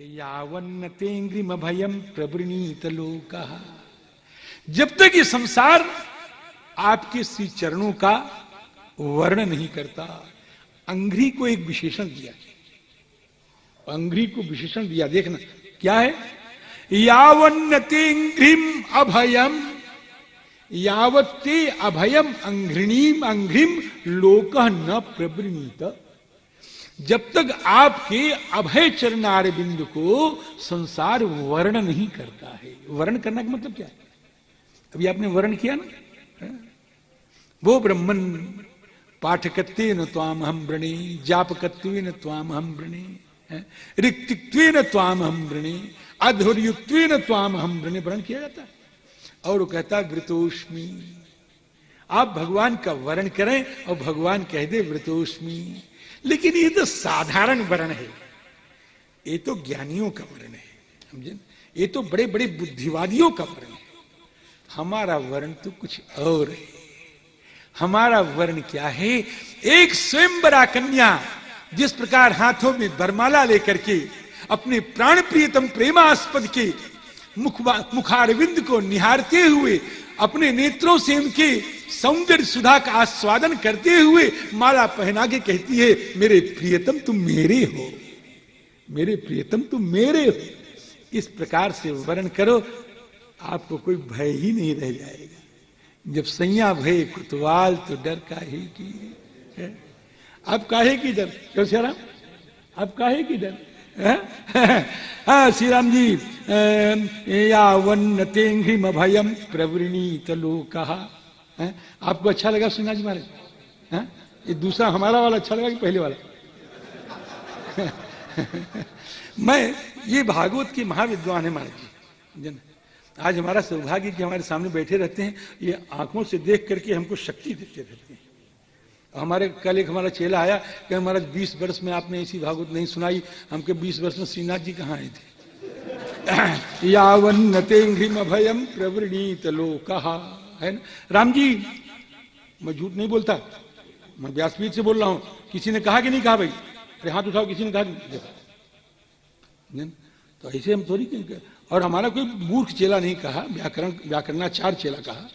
यावन्न तेंग्रिम भयम प्रवृणीत लोकः, जब तक ये संसार आपके श्री चरणों का वर्णन नहीं करता। अंघ्री को एक विशेषण दिया, अंघ्री को विशेषण दिया, देखना क्या है। यावन्न तेंग्रिम अभयम, यावत्ते अभयम अंघ्रिणीम अंघ्रिम लोकः न प्रवृणीत, जब तक आपके अभय चरणार बिंदु को संसार वर्ण नहीं करता है। वर्ण करना का मतलब क्या है? अभी आपने वर्ण किया ना, वो ब्रह्मन पाठकत्वेन त्वाम हम वृणे, जापकत्वेन त्वाम हम वृणे, ऋक्तित्वेन त्वाम हम वृणे, अधुर्युक्त्वेन त्वाम हम वृणे, वर्ण किया जाता है। और वो कहता वृतोष्मी, आप भगवान का वर्ण करें और भगवान कह दे वृतोष्मी। लेकिन ये तो साधारण वर्ण है, ये तो ज्ञानियों का वर्ण है, समझे? ये तो बड़े बड़े बुद्धिवादियों का वर्ण है। हमारा वर्ण तो कुछ और है। हमारा वर्ण क्या है? एक स्वयंवरा कन्या जिस प्रकार हाथों में वरमाला लेकर के अपने प्राण प्रियतम प्रेमास्पद के मुखारविंद को निहारते हुए अपने नेत्रों से उनके सौंदर्य सुधा का आस्वादन करते हुए माला पहना के कहती है, मेरे प्रियतम तुम मेरे हो, मेरे प्रियतम तुम मेरे हो। इस प्रकार से वर्ण करो, आपको कोई भय ही नहीं रह जाएगा। जब सैया भय कुतवाल तो डर काहे की है? आप काहे की डर? क्यों श्री राम, आप काहे की डर? श्री राम जी, यावन्न तेंघ्रिम भयम प्रवृणीत लोकः। आपको अच्छा लगा श्रीनाथ जी महाराज? ये दूसरा हमारा वाला अच्छा लगा कि पहले वाला? मैं, ये भागवत के महाविद्वान है महाराज जी। आज हमारा सौभाग्य कि हमारे सामने बैठे रहते हैं, ये आंखों से देख करके हमको शक्ति देते रहते हैं। हमारे कल एक हमारा चेला आया कि महाराज 20 वर्ष में आपने ऐसी भागवत नहीं सुनाई। हमके 20 वर्ष में श्रीनाथ जी कहाँ आए थे? यावन्न तेंघ्रिम भयम प्रवृणीत लोकः, है ना? राम जी, मैं झूठ नहीं बोलता, मैं व्यासपीठ से बोल रहा हूं। किसी ने कहा कि नहीं कहा भाई? अरे हाथ उठाओ, किसी ने कहा कि? तो ऐसे हम थोड़ी कहेंगे। और हमारा कोई मूर्ख चेला नहीं कहा, व्याकरणाचार्य चेला कहा।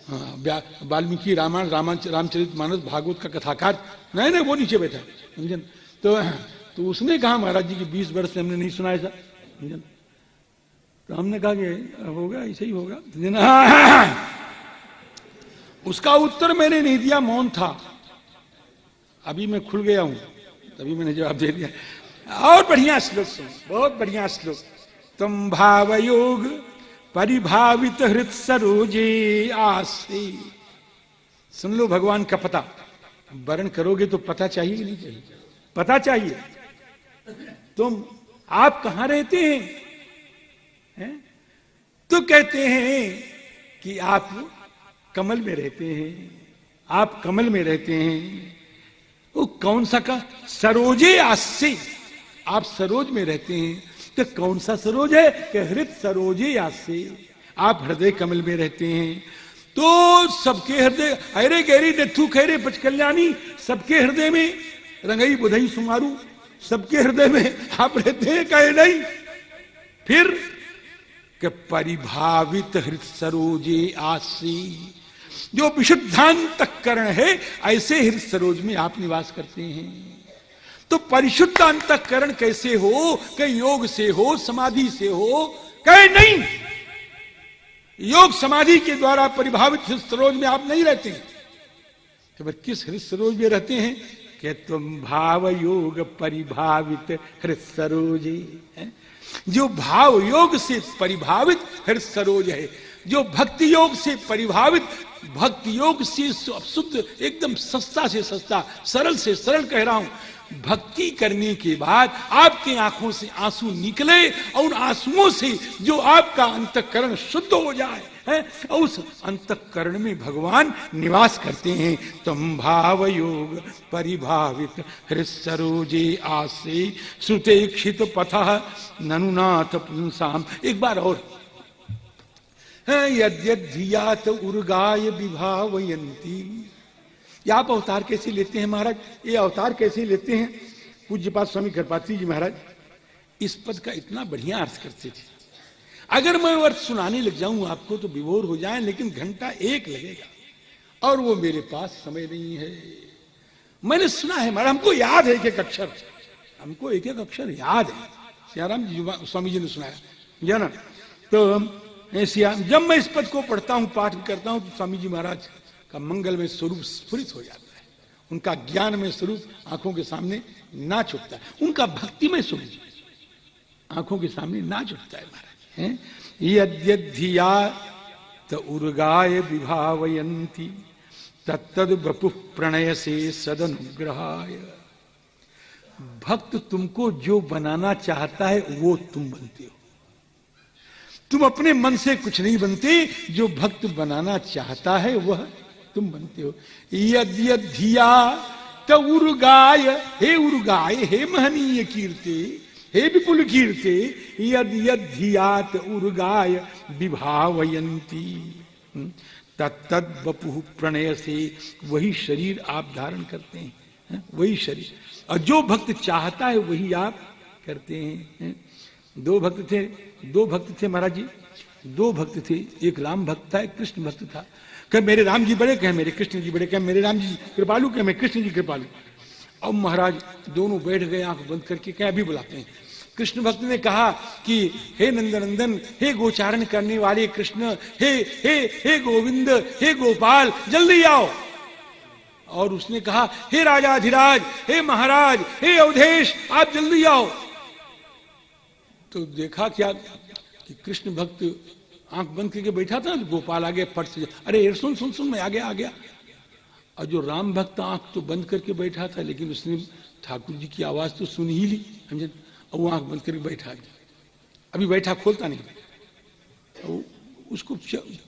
हाँ, वाल्मीकि रामायण, रामचरितमानस, भागवत का कथाकार नहीं, वो नीचे बैठा, समझे? तो उसने कहा महाराज जी की 20 वर्ष से हमने नहीं सुना ऐसा, समझे? तो हमने कहा कि होगा, ऐसे ही होगा। उसका उत्तर मैंने नहीं दिया, मौन था। अभी मैं खुल गया हूं, तभी मैंने जवाब दे दिया। और बढ़िया श्लोक सुन, बहुत बढ़िया श्लोक। तुम भावयोग परिभावित हृत सरोजे आसे। सुन लो भगवान का पता। वर्ण करोगे तो पता चाहिए कि नहीं चाहिए? पता चाहिए। आप कहां रहते हैं? तो कहते हैं कि आप कमल में रहते हैं, आप कमल में रहते हैं। वो कौन सा का? सरोजे आसे, आप सरोज में रहते हैं। तो कौन सा सरोज है? कि हृदय सरोजे आसे, आप हृदय कमल में रहते हैं। तो सबके हृदय, अरे गहरी नथु खैरे पच कल्याणी, सबके हृदय में रंगई बुधई सुमारू, सबके हृदय में आप रहते हैं, कहे नहीं? फिर कि परिभावित हृदय सरोजे आसे, जो विशुद्धांतःकरण है, ऐसे हृदय सरोज में आप निवास करते हैं। तो परिशुद्ध अंतःकरण कैसे हो? कि योग से हो, समाधि से हो? कहे नहीं, योग समाधि के द्वारा परिभावित हृदय सरोज में आप नहीं रहते हैं। तो फिर किस हृदय सरोज में रहते हैं? कि तुम भाव योग परिभावित हृदय सरोजे, जो भाव योग से परिभावित हृदय सरोज है, जो भक्ति योग से परिभावित, भक्ति योग से शुद्ध, एकदम सस्ता से सस्ता, सरल से सरल कह रहा हूं। भक्ति करने के बाद आपकी आंखों से आंसू निकले और उन आंसुओं से जो आपका अंतःकरण शुद्ध हो जाए, है, उस अंतःकरण में भगवान निवास करते हैं। तुम भाव योग परिभावित हृदय सरोजे आसे, सुतेक्षित पथः ननुनाथ पुंसाम। एक बार और, यद्यधियात उर्गाय विभावयन्ती। ये आप अवतार कैसे लेते हैं महाराज? ये अवतार कैसे लेते हैं? पूज्यपाद स्वामी कृपात्री जी महाराज इस पद का इतना बढ़िया अर्थ करते थे, अगर मैं वो अर्थ सुनाने लग जाऊं आपको तो विभोर हो जाए, लेकिन घंटा एक लगेगा और वो मेरे पास समय नहीं है। मैंने सुना है, महाराज हमको याद है एक एक अक्षर, हमको एक एक अक्षर याद है। सियाराम जी स्वामी जी ने सुनाया जाना। तो ऐसी जब मैं इस पद को पढ़ता हूं, पाठ करता हूं, तो स्वामी जी महाराज का मंगलमय स्वरूप स्फुरित हो जाता है, उनका ज्ञान में स्वरूप आंखों के सामने नाच उठता है, उनका भक्तिमय स्वरूप आंखों के सामने नाच उठता है महाराज। यद्यधिया त उर्गाय विभावयन्ति तत्तद वपुः प्रणय से सदनुग्रहाय। भक्त तुमको जो बनाना चाहता है वो तुम बनते हो, तुम अपने मन से कुछ नहीं बनते, जो भक्त बनाना चाहता है वह तुम बनते हो। यद्यधिया त उर्गाय, हे उर्गाय, हे महनीय कीर्ति, हे विपुल कीर्ति, यद यद्धियात उर्गाय विभावयन्ति तत्तद वपुः प्रणय से, वही शरीर आप धारण करते हैं, वही शरीर, और जो भक्त चाहता है वही आप करते हैं। दो भक्त थे महाराज जी, दो भक्त थे, एक राम भक्त था, एक कृष्ण भक्त था। कह मेरे राम जी बड़े, कहे मेरे कृष्ण जी बड़े, कहे मेरे राम जी कृपालु, कहे मैं कृष्ण जी कृपालु। अब महाराज दोनों बैठ गए आंख बंद करके, क्या अभी बुलाते हैं। कृष्ण भक्त ने कहा कि हे नंदनंदन, हे गोचारण करने वाले कृष्ण, हे हे हे गोविंद, हे गोपाल, जल्दी आओ। और उसने कहा हे राजाधिराज, हे महाराज, हे अवधेश, आप जल्दी आओ। तो देखा क्या कि कृष्ण भक्त आंख बंद करके बैठा था, गोपाल आ गया फट से, अरे सुन सुन सुन, मैं आ गया। और जो राम भक्त आंख तो बंद करके बैठा था, लेकिन उसने ठाकुर जी की आवाज तो सुन ही ली, समझे, और वो आंख बंद करके बैठा गया, अभी बैठा, खोलता नहीं। तो उसको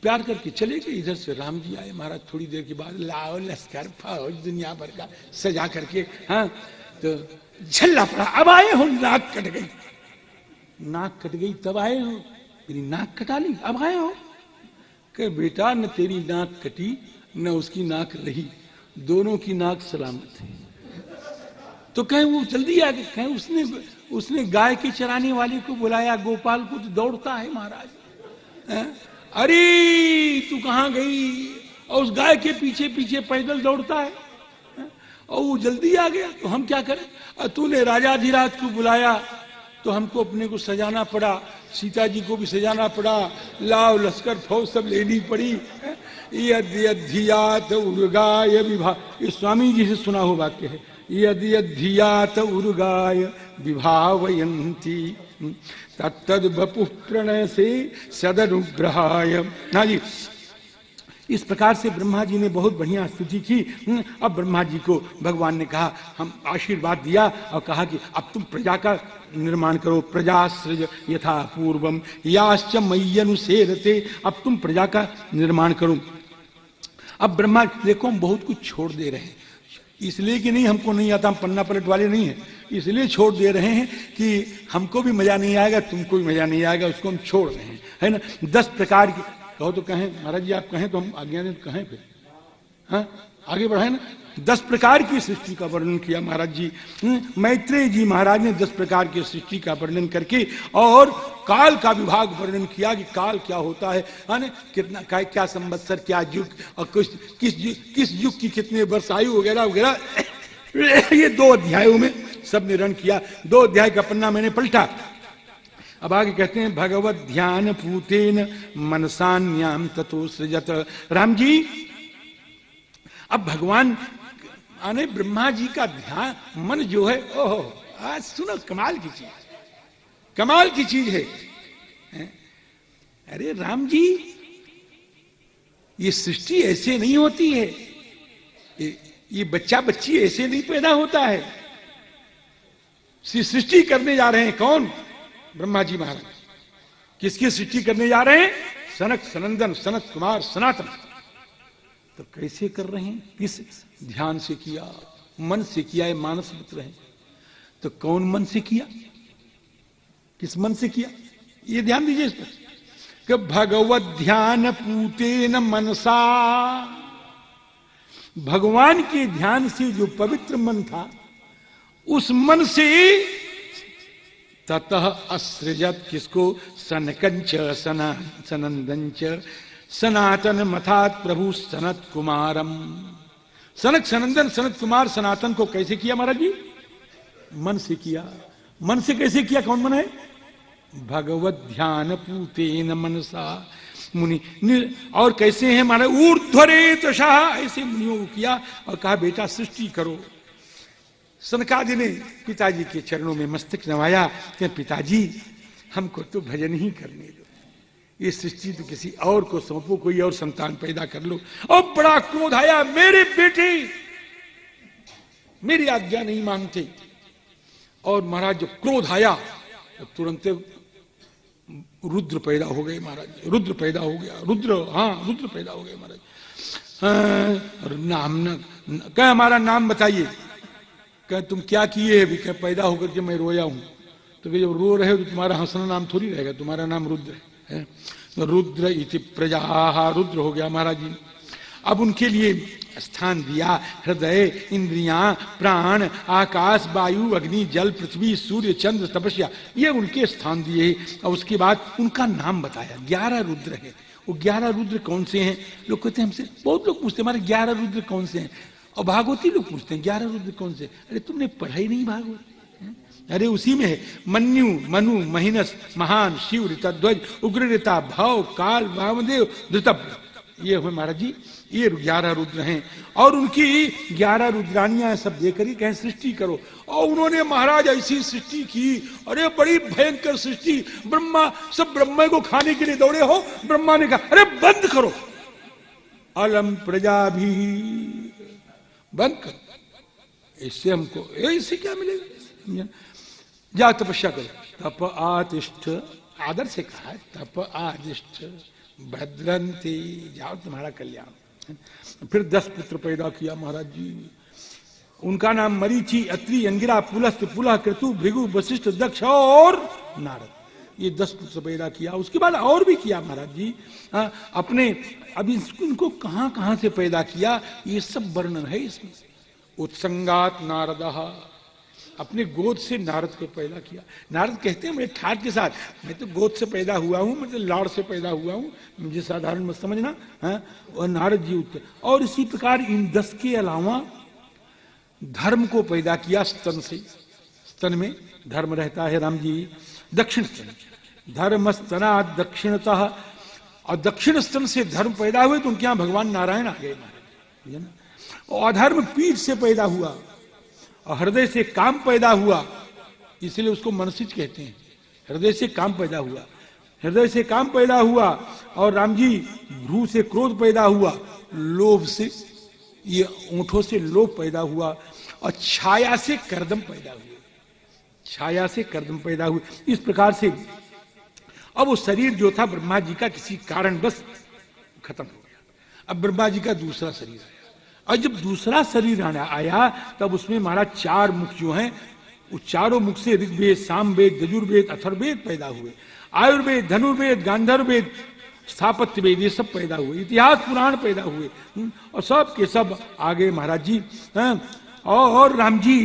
प्यार करके चले गए। इधर से राम जी आए महाराज, थोड़ी देर के बाद लाओ लश्कर फौज दुनिया भर का सजा करके, हाँ, तो झल्ला पड़ा। अब आए हो, नाक कट गई, नाक कट गई तब आए हो, मेरी नाक कटा ली, अब आए हो। कहे बेटा न तेरी नाक कटी न उसकी नाक रही, दोनों की नाक सलामत है। तो कहे वो जल्दी आ गए, कहे उसने गाय के चराने वाले को बुलाया, गोपाल को, तो दौड़ता है महाराज, अरे तू कहां गई, और उस गाय के पीछे पीछे पैदल दौड़ता है, और वो जल्दी आ गया। तो हम क्या करें, और तूने राजाधिराज को बुलाया तो हमको अपने को सजाना पड़ा, सीता जी को भी सजाना पड़ा, लाव लश्कर फौज सब लेनी पड़ी। यद्यधियात उर्गाय विभा, ये स्वामी जी से सुना हो वाक्य है, यद्यधियात उर्गाय विभावयन्ति तत्तद वपुः प्रणय से सदनुग्रहाय। हाँ जी, इस प्रकार से ब्रह्मा जी ने बहुत बढ़िया स्तुति की। अब ब्रह्मा जी को भगवान ने कहा, हम आशीर्वाद दिया और कहा कि अब तुम प्रजा का निर्माण करो, प्रजा सृज यथा पूर्वम याश्च मय्यनुसेरते, अब तुम प्रजा का निर्माण करो। अब ब्रह्मा देखो हम बहुत कुछ छोड़ दे रहे हैं, इसलिए कि नहीं हमको नहीं आता, हम पन्ना पलट वाले नहीं है, इसलिए छोड़ दे रहे हैं कि हमको भी मजा नहीं आएगा, तुमको भी मजा नहीं आएगा, उसको हम छोड़ रहे हैं, है ना। 10 प्रकार की, कहो तो कहें महाराज जी, आप कहें तो हम आज्ञा दें, कहें फिर, हाँ आगे बढ़ाए ना। 10 प्रकार की सृष्टि का वर्णन किया महाराज जी। मैत्रेय जी महाराज ने 10 प्रकार की सृष्टि का वर्णन करके और काल का विभाग वर्णन किया कि काल क्या होता है ना, कितना क्या संवत्सर, क्या युग, और किस युग की कितने वर्ष आयु वगैरह वगैरह, ये 2 अध्यायों में सब निर्णय किया। 2 अध्याय का पन्ना मैंने पलटा। अब आगे कहते हैं भगवत ध्यान पूतेन मनसान्याम ततो सृजत। राम जी, अब भगवान आने ब्रह्मा जी का ध्यान, मन जो है, ओहो आज सुनो, कमाल की चीज, कमाल की चीज है। अरे राम जी, ये सृष्टि ऐसे नहीं होती है, ये बच्चा बच्ची ऐसे नहीं पैदा होता है। सृष्टि करने जा रहे हैं कौन? ब्रह्मा जी महाराज। किसकी सृष्टि करने जा रहे हैं? सनक सनंदन सनत कुमार सनातन। तो कैसे कर रहे हैं? किस ध्यान से किया? मन से किया है, मानस पुत्र है। तो कौन मन से किया? किस मन से किया? ये ध्यान दीजिए इस पर कि भगवत ध्यान पूतेन मनसा, भगवान के ध्यान से जो पवित्र मन था, उस मन से ततः असृजत किसको, सनकंच सनंदंच सनातन मथात प्रभु सनत कुमारम। सनक सनंदन सनत कुमार सनातन को कैसे किया महाराज जी? मन से किया। मन से कैसे किया? कौन मन है? भगवत ध्यान पूतेन मनसा मुनि। और कैसे है महाराज? ऊर्ध्वरे तशाह, ऐसे मुनियों को किया और कहा बेटा सृष्टि करो। सनकादि ने पिताजी के चरणों में मस्तक नवाया कि पिताजी हमको तो भजन ही करने दो, ये सृष्टि तो किसी और को सौंपो, कोई और संतान पैदा कर लो। और बड़ा क्रोध आया, मेरे बेटे मेरी आज्ञा नहीं मानते। और महाराज जब क्रोध आया तो तुरंत रुद्र पैदा हो गए महाराज। रुद्र पैदा हो गया, रुद्र, हाँ रुद्र पैदा हो गए महाराज। नाम न कह, हमारा नाम बताइए। कह तुम क्या किए है? कह पैदा होकर के मैं रोया हूं। तो जब रो रहे हो तो तुम्हारा हंसना नाम थोड़ी रहेगा, तुम्हारा नाम रुद्र है। तो रुद्र इति प्रजा, रुद्र हो गया महाराज जी। अब उनके लिए स्थान दिया, हृदय, इंद्रियां, प्राण, आकाश, वायु, अग्नि, जल, पृथ्वी, सूर्य, चंद्र, तपस्या, ये उनके स्थान दिए। और उसके बाद उनका नाम बताया। 11 रुद्र है। वो 11 रुद्र कौन से हैं? लोग कहते हैं हमसे, बहुत लोग पूछते हैं हमारे 11 रुद्र कौन से हैं। और भागवती लोग पूछते हैं 11 रुद्र कौन से? अरे तुमने पढ़ा ही नहीं भागवत? अरे उसी में है। मन्यु, मनु, महिनस, महान, शिव, ऋतध्वज, उग्रता, भव, काल, वामदेव, धृतप, ये हुए महाराज जी, ये 11 रुद्र हैं। और उनकी 11 रुद्रानियां सब देकर ही कहें सृष्टि करो। और उन्होंने महाराज ऐसी सृष्टि की, अरे बड़ी भयंकर सृष्टि। ब्रह्मा, सब ब्रह्मा को खाने के लिए दौड़े हो। ब्रह्मा ने कहा अरे बंद करो, अलम प्रजा भी बंद करो, इससे हमको इससे क्या मिलेगा? जा तपस्या करो। तप आतिष्ठ, आदर से कहा तप आदिष्ठ भद्रंती, जाओ तुम्हारा कल्याण। फिर 10 पुत्र पैदा किया महाराज जी। उनका नाम मरीचि, अत्रि, अंगिरा, पुलस्त, पुलह, क्रतु, भृगु, वशिष्ठ, दक्ष और नारद। ये 10 पुत्र पैदा किया। उसके बाद और भी किया महाराज जी। अपने अब इनको कहां कहां से पैदा किया ये सब वर्णन है इसमें। उत्संगात नारदः, अपने गोद से नारद को पैदा किया। नारद कहते हैं मेरे ठाट के साथ, मैं तो गोद से पैदा हुआ हूं, मैं तो लाड़ से पैदा हुआ हूं, मुझे साधारण मत समझना। और नारद जी उत्तर। और इसी प्रकार इन 10 के अलावा धर्म को पैदा किया स्तन से। स्तन में धर्म रहता है राम जी। दक्षिण स्तन, धर्म स्तना दक्षिणतः। और दक्षिण स्तन से धर्म पैदा हुए तो उनके यहां भगवान नारायण आ गए महाराज, है ना। और अधर्म पीठ से पैदा हुआ और हृदय से काम पैदा हुआ, इसलिए उसको मनसिज कहते हैं। हृदय से काम पैदा हुआ, हृदय से काम पैदा हुआ। और राम जी भ्रू से क्रोध पैदा हुआ, लोभ से, ये ओंठों से लोभ पैदा हुआ। और छाया से कर्दम पैदा हुए, छाया से कर्दम पैदा हुए। इस प्रकार से अब वो शरीर जो था ब्रह्मा जी का किसी कारण बस खत्म हो गया। अब ब्रह्मा जी का दूसरा शरीर आया। और जब दूसरा शरीर आया तब उसमें हमारा 4 मुख जो हैं, उस चारों मुख से ऋग्वेद, सामवेद, यजुर्वेद, अथर्ववेद पैदा हुए। आयुर्वेद, धनुर्वेद, गांधर्ववेद, स्थापत्य वेद, ये सब पैदा हुए। इतिहास पुराण पैदा हुए। और सब के सब आगे महाराज जी। और राम जी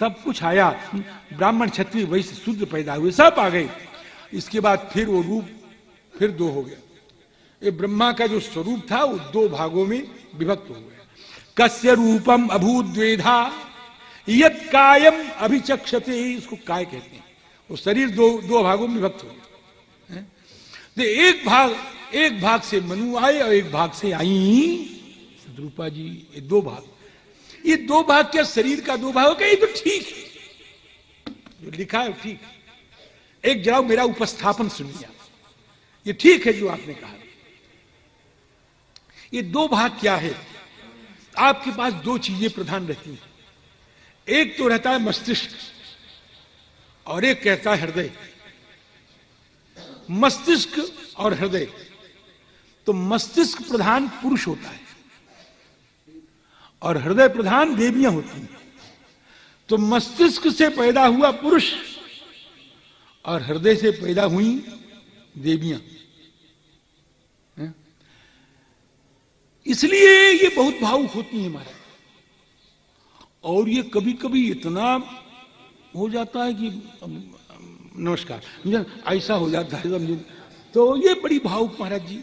सब कुछ आया। ब्राह्मण, क्षत्रिय, वैश्य, शूद्र पैदा हुए, सब आ गए। इसके बाद फिर वो रूप फिर 2 हो गया। ये ब्रह्मा का जो स्वरूप था वो 2 भागों में विभक्त हो गया। कस्य रूपम अभूद्वेधा यत कायम अभिचक्षते, इसको काय कहते हैं। वो शरीर 2 भागों में विभक्त हो गया। तो एक भाग से मनु आए और एक भाग से आई सदरूपा जी। ये 2 भाग, ये 2 भाग क्या शरीर का 2 भाग का? ये तो ठीक है, जो लिखा है ठीक है। एक जरा मेरा उपस्थापन सुनिए, ये ठीक है जो आपने कहा। ये 2 भाग क्या है? आपके पास 2 चीजें प्रधान रहती हैं। एक तो रहता है मस्तिष्क और एक कहता है हृदय। मस्तिष्क और हृदय, तो मस्तिष्क प्रधान पुरुष होता है और हृदय प्रधान देवियां होती हैं। तो मस्तिष्क से पैदा हुआ पुरुष और हृदय से पैदा हुई देवियां। इसलिए ये बहुत भावुक होती है महाराज। और ये कभी कभी इतना हो जाता है कि नमस्कार, ऐसा हो जाता है समझे। तो ये बड़ी भावुक महाराज जी।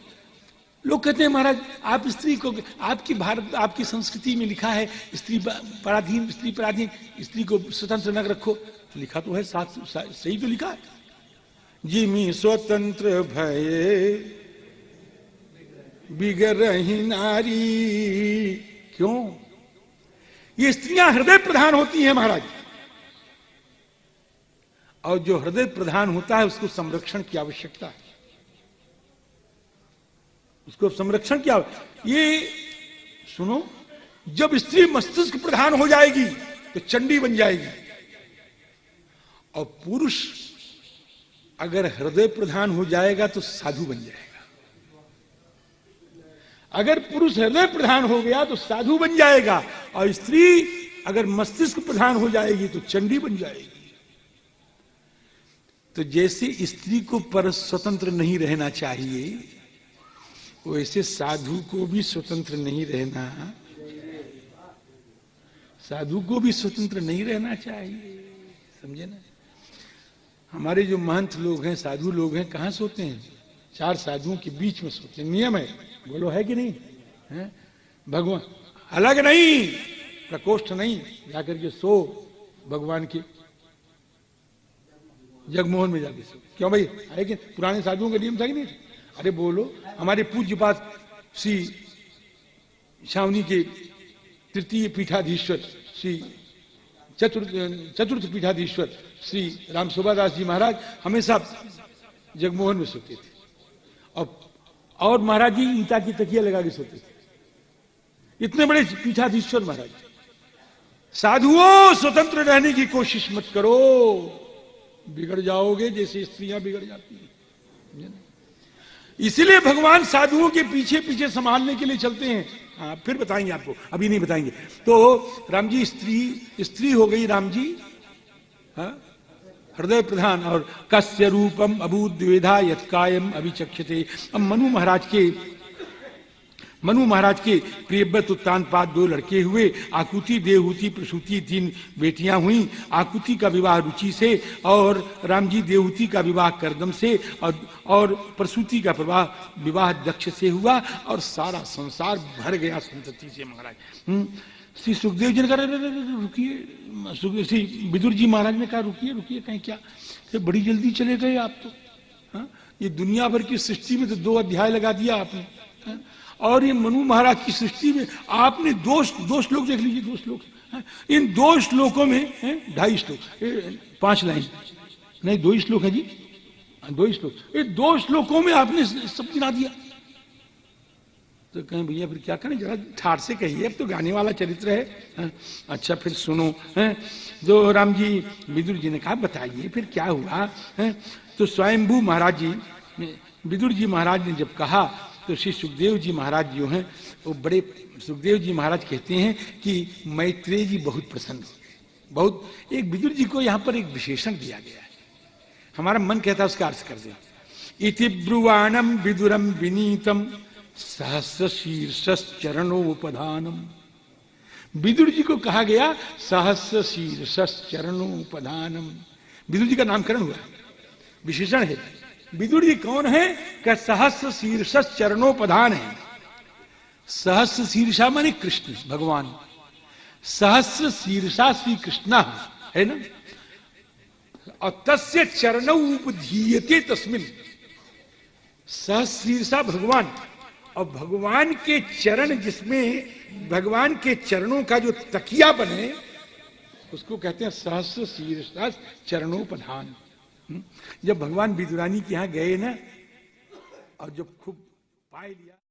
लोग कहते हैं महाराज आप स्त्री को, आपकी भारत आपकी संस्कृति में लिखा है स्त्री पराधीन, स्त्री पराधीन, स्त्री को स्वतंत्र न रखो। लिखा तो है, साथ सही तो लिखा है। जिमी स्वतंत्र भये बिगड़ही नारी। क्यों? ये स्त्रियां हृदय प्रधान होती हैं महाराज, और जो हृदय प्रधान होता है उसको संरक्षण की आवश्यकता है, उसको संरक्षण क्या। ये सुनो, जब स्त्री मस्तिष्क प्रधान हो जाएगी तो चंडी बन जाएगी, और पुरुष अगर हृदय प्रधान हो जाएगा तो साधु बन जाएगा। अगर पुरुष हृदय प्रधान हो गया तो साधु बन जाएगा, और स्त्री अगर मस्तिष्क प्रधान हो जाएगी तो चंडी बन जाएगी। तो जैसे स्त्री को पर स्वतंत्र नहीं रहना चाहिए, वैसे साधु को भी स्वतंत्र नहीं रहना, साधु को भी स्वतंत्र नहीं रहना चाहिए, समझे ना। हमारे जो महंत लोग हैं, साधु लोग हैं, कहां सोते हैं? चार साधुओं के बीच में सोते हैं। नियम है, बोलो है कि नहीं है? भगवान अलग नहीं, प्रकोष्ठ नहीं, जाकर के सो भगवान के जगमोहन में जाके सो। क्यों भाई, है कि पुराने साधुओं का नियम था कि नहीं? अरे बोलो, हमारे पूज्य पास श्री छावनी के तृतीय पीठाधीश्वर श्री चतुर्थ पीठाधीश्वर श्री रामशोभादास जी महाराज हमेशा जगमोहन में सोते थे, और महाराज जी ईंटा की तकिया लगा के सोते थे। इतने बड़े पीठाधीश्वर महाराज। साधुओं, स्वतंत्र रहने की कोशिश मत करो, बिगड़ जाओगे जैसे स्त्रियां बिगड़ जाती हैं। इसीलिए भगवान साधुओं के पीछे पीछे संभालने के लिए चलते हैं। हाँ, फिर बताएंगे आपको, अभी नहीं बताएंगे। तो राम जी स्त्री हो गई राम जी, हाँ, हृदय प्रधान, और कस्य रूपम अभूत द्विधा यत्कायम अभिचक्षते। अब मनु महाराज के प्रियव्रत उत्तानपाद 2 लड़के हुए। आकुति, देवहूति, प्रसूति 3 बेटियां हुई। आकुति का विवाह रुचि से, और राम जी देवहूति का विवाह करदम से, और प्रसूति का विवाह दक्ष से हुआ, और सारा संसार भर गया संतति से महाराज। श्री सुखदेव जी ने कहा रुकिए, श्री विदुर जी महाराज ने कहा रुकिए कहीं क्या, बड़ी जल्दी चले गए आप तो। हाँ? ये दुनिया भर की सृष्टि में तो 2 अध्याय लगा दिया आपने, हाँ? और ये मनु महाराज की सृष्टि में आपने 2 श्लोक देख लीजिए, 2 श्लोक, हाँ? इन 2 श्लोकों में 2.5 श्लोक, 5 लाइन नहीं, 2 ही श्लोक है जी, 2 ही श्लोक। ये 2 श्लोकों में आपने सब गिरा दिया। तो कहें भैया फिर क्या करें, जरा ठाठ से कहिए, अब तो गाने वाला चरित्र है। अच्छा फिर सुनो, जो राम जी विदुर जी ने कहा बताइए फिर क्या हुआ। तो स्वयंभू महाराज जी, विदुर जी महाराज ने जब कहा, तो श्री सुखदेव जी महाराज जो हैं वो बड़े, सुखदेव जी महाराज कहते हैं कि मैत्रेय जी बहुत प्रसन्न हो, बहुत। एक विदुर जी को यहाँ पर एक विशेषण दिया गया है, हमारा मन कहता है उसका अर्थ कर दे। इति ब्रुवाणम विदुरम विनीतम सहस्र शीर्षश्चरणोपधानम। विदुर जी को कहा गया सहस्र शीर्षश्चरणोपधानम। विदुर जी का नामकरण हुआ, विशेषण है। विदुर जी कौन है? क्या सहस्र शीर्षश्चरणोपधान है। सहस्र शीर्षा माने कृष्ण भगवान, सहस्र शीर्षा श्री कृष्ण है ना, और तस्य चरणौ उपधीयते तस्मिन्। सहस्र शीर्षा भगवान, और भगवान के चरण, जिसमें भगवान के चरणों का जो तकिया बने उसको कहते हैं सहस्र शीर्षा चरणोपधान। जब भगवान विदुरानी के यहां गए ना, और जब खूब पाए लिया।